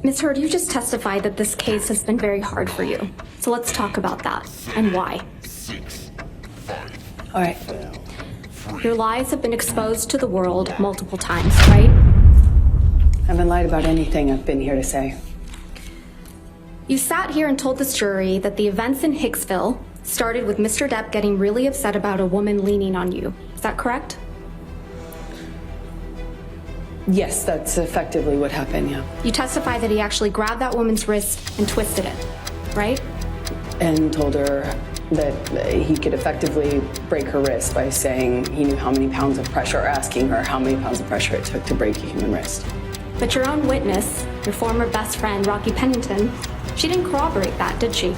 Ms. Heard, you just testified that this case has been very hard for you. So let's talk about that and why. All right. Your lies have been exposed to the world multiple times, right? I haven't lied about anything I've been here to say. You sat here and told this jury that the events in Hicksville started with Mr. Depp getting really upset about a woman leaning on you. Is that correct? Yes, that's effectively what happened, yeah. You testified that he actually grabbed that woman's wrist and twisted it, right? And told her that he could effectively break her wrist by saying he knew how many pounds of pressure, or asking her how many pounds of pressure it took to break a human wrist. But your own witness, your former best friend, Rocky Pennington, she didn't corroborate that, did she?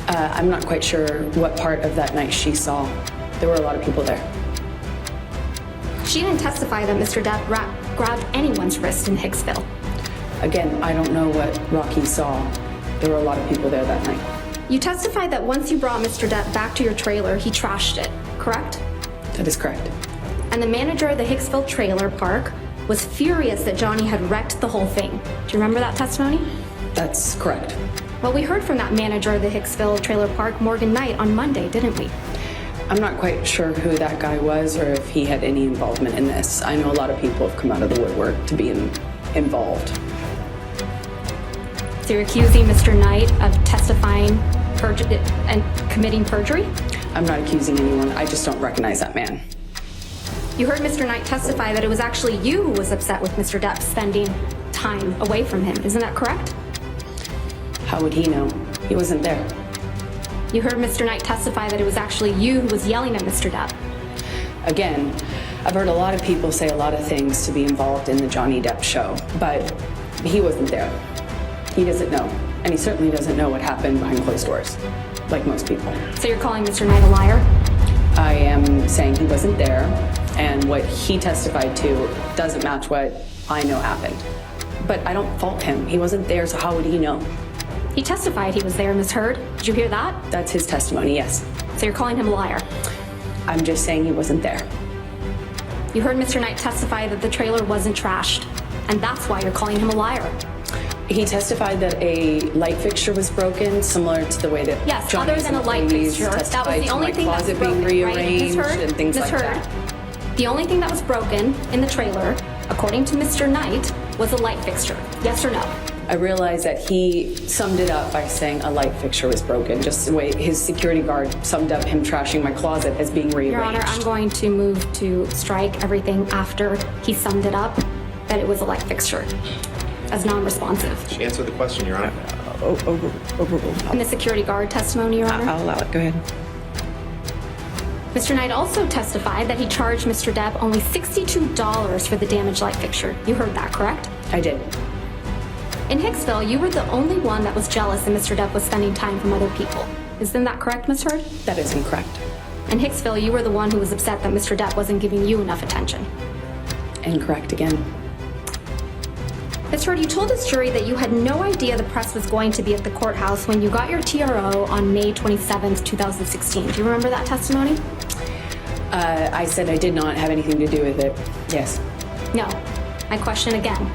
I'm not quite sure what part of that night she saw. There were a lot of people there. She didn't testify that Mr. Depp grabbed anyone's wrist in Hicksville. Again, I don't know what Rocky saw. There were a lot of people there that night. You testified that once you brought Mr. Depp back to your trailer, he trashed it, correct? That is correct. And the manager of the Hicksville trailer park was furious that Johnny had wrecked the whole thing. Do you remember that testimony? That's correct. Well, we heard from that manager of the Hicksville trailer park, Morgan Knight, on Monday, didn't we? I'm not quite sure who that guy was or if he had any involvement in this. I know a lot of people have come out of the woodwork to be involved. So you're accusing Mr. Knight of testifying and committing perjury? I'm not accusing anyone. I just don't recognize that man. You heard Mr. Knight testify that it was actually you who was upset with Mr. Depp spending time away from him. Isn't that correct? How would he know? He wasn't there. You heard Mr. Knight testify that it was actually you who was yelling at Mr. Depp. Again, I've heard a lot of people say a lot of things to be involved in the Johnny Depp show, but he wasn't there. He doesn't know, and he certainly doesn't know what happened behind closed doors, like most people. So you're calling Mr. Knight a liar? I am saying he wasn't there, and what he testified to doesn't match what I know happened. But I don't fault him. He wasn't there, so how would he know? He testified he was there, Ms. Heard. Did you hear that? That's his testimony, yes. So you're calling him a liar? I'm just saying he wasn't there. You heard Mr. Knight testify that the trailer wasn't trashed, and that's why you're calling him a liar. He testified that a light fixture was broken, similar to the way that yes, Johnny's other than a light fixture, that was the only thing that was broken, being right? rearranged Ms. Heard, and things Ms. like Heard, that. The only thing that was broken in the trailer, according to Mr. Knight, was a light fixture. Yes or no? I realized that he summed it up by saying a light fixture was broken, just the way his security guard summed up him trashing my closet as being rearranged. Your Honor, I'm going to move to strike everything after he summed it up, that it was a light fixture, as non-responsive. She answered the question, Your Honor. Overruled. In the security guard testimony, Your Honor? I'll allow it. Go ahead. Mr. Knight also testified that he charged Mr. Depp only $62 for the damaged light fixture. You heard that, correct? I did. In Hicksville, you were the only one that was jealous that Mr. Depp was spending time from other people. Isn't that correct, Ms. Heard? That is incorrect. In Hicksville, you were the one who was upset that Mr. Depp wasn't giving you enough attention. Incorrect again. Ms. Heard, you told this jury that you had no idea the press was going to be at the courthouse when you got your TRO on May 27th, 2016. Do you remember that testimony? I said I did not have anything to do with it. Yes. No. My question again.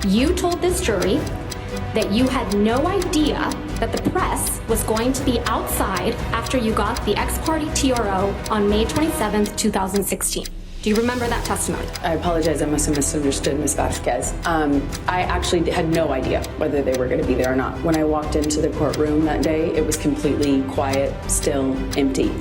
You told this jury that you had no idea that the press was going to be outside after you got the ex-parte TRO on May 27th, 2016. Do you remember that testimony? I apologize. I must have misunderstood Ms. Vasquez. I actually had no idea whether they were going to be there or not. When I walked into the courtroom that day, it was completely quiet, still, empty.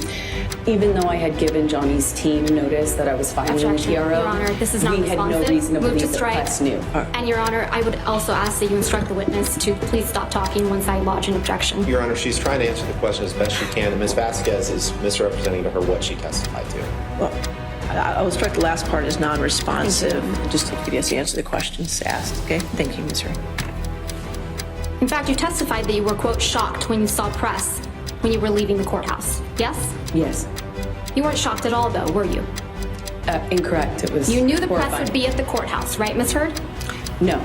Even though I had given Johnny's team notice that I was filing the TRO, Your Honor, this is not we had no reason to believe the press knew. And Your Honor, I would also ask that you instruct the witness to please stop talking once I lodge an objection. Your Honor, she's trying to answer the question as best she can, and Ms. Vasquez is misrepresenting to her what she testified to. Well, I will strike the last part as non-responsive, just to get us to answer the questions asked. Okay? Thank you, Ms. Heard. In fact, you testified that you were, quote, shocked when you saw press when you were leaving the courthouse. Yes? Yes. You weren't shocked at all, though, were you? Incorrect. It was You knew the horrifying. press would be at the courthouse, right, Ms. Heard? No.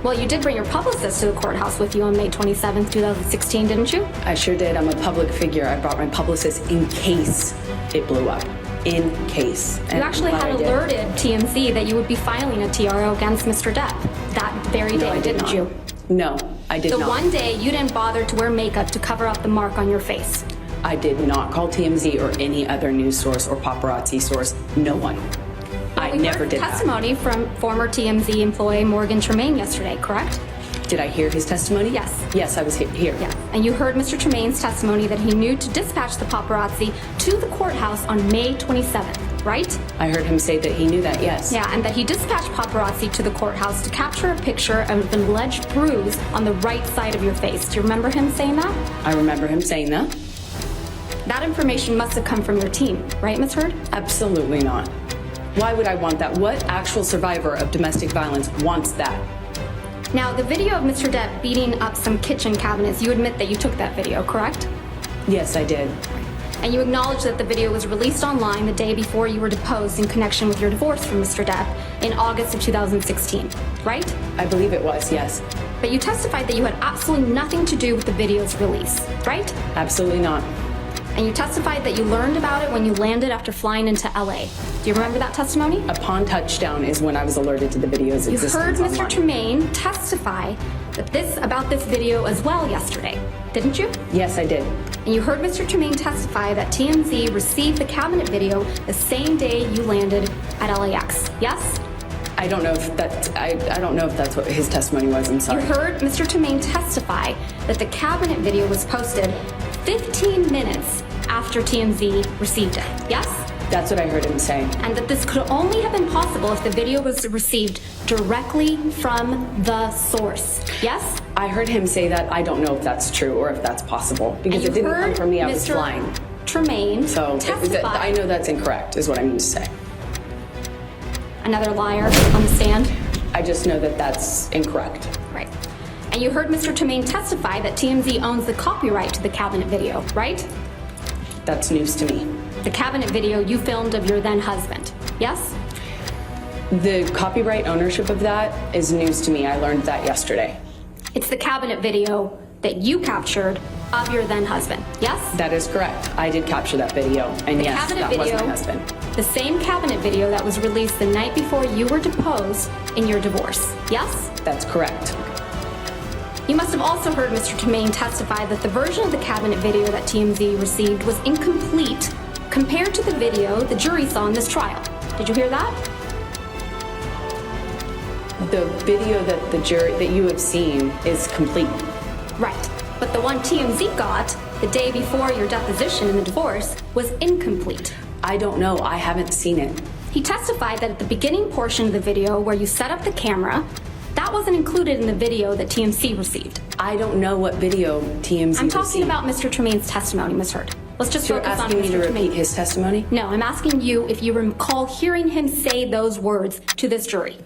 Well, you did bring your publicist to the courthouse with you on May 27th, 2016, didn't you? I sure did. I'm a public figure. I brought my publicist in case it blew up. in case. You actually had alerted TMZ that you would be filing a TRO against Mr. Depp that very day, didn't you? No, I did The not. one day you didn't bother to wear makeup to cover up the mark on your face. I did not call TMZ or any other news source or paparazzi source. No one. I never did that. Testimony from former TMZ employee Morgan Tremaine yesterday, correct? Did I hear his testimony? Yes. Yes, I was here. Yes. And you heard Mr. Tremaine's testimony that he knew to dispatch the paparazzi to the courthouse on May 27th, right? I heard him say that he knew that, yes. Yeah, and that he dispatched paparazzi to the courthouse to capture a picture of an alleged bruise on the right side of your face. Do you remember him saying that? I remember him saying that. That information must have come from your team, right, Ms. Heard? Absolutely not. Why would I want that? What actual survivor of domestic violence wants that? Now, the video of Mr. Depp beating up some kitchen cabinets, you admit that you took that video, correct? Yes, I did. And you acknowledge that the video was released online the day before you were deposed in connection with your divorce from Mr. Depp in August of 2016, right? I believe it was, yes. But you testified that you had absolutely nothing to do with the video's release, right? Absolutely not. And you testified that you learned about it when you landed after flying into LA. Do you remember that testimony? Upon touchdown is when I was alerted to the video's You existence heard Mr. online. Tremaine testify about this video as well yesterday, didn't you? Yes, I did. And you heard Mr. Tremaine testify that TMZ received the cabinet video the same day you landed at LAX, yes? I don't know if that's what his testimony was. I'm sorry. You heard Mr. Tremaine testify that the cabinet video was posted 15 minutes after TMZ received it, yes? That's what I heard him say. And that this could only have been possible if the video was received directly from the source, yes? I heard him say that. I don't know if that's true or if that's possible because it didn't come from me. I was flying. Tremaine So testify. I know that's incorrect, is what I mean to say. Another liar on the stand? I just know that that's incorrect. Right. And you heard Mr. Tremaine testify that TMZ owns the copyright to the cabinet video, right? That's news to me. The cabinet video you filmed of your then husband, yes? The copyright ownership of that is news to me. I learned that yesterday. It's the cabinet video that you captured of your then husband, yes? That is correct. I did capture that video, and yes, Cabinet that was video, my husband. the same cabinet video that was released the night before you were deposed in your divorce, yes? That's correct. You must have also heard Mr. Tremaine testify that the version of the cabinet video that TMZ received was incomplete compared to the video the jury saw in this trial. Did you hear that? The video that you have seen is complete. Right. But the one TMZ got the day before your deposition in the divorce was incomplete. I don't know. I haven't seen it. He testified that at the beginning portion of the video where you set up the camera, that wasn't included in the video that TMZ received. I don't know what video TMZ I'm talking received. about Mr. Tremaine's testimony, Ms. Heard. Let's just You're focus on asking me to Mr. repeat Tremaine. his testimony? No, I'm asking you if you recall hearing him say those words to this jury.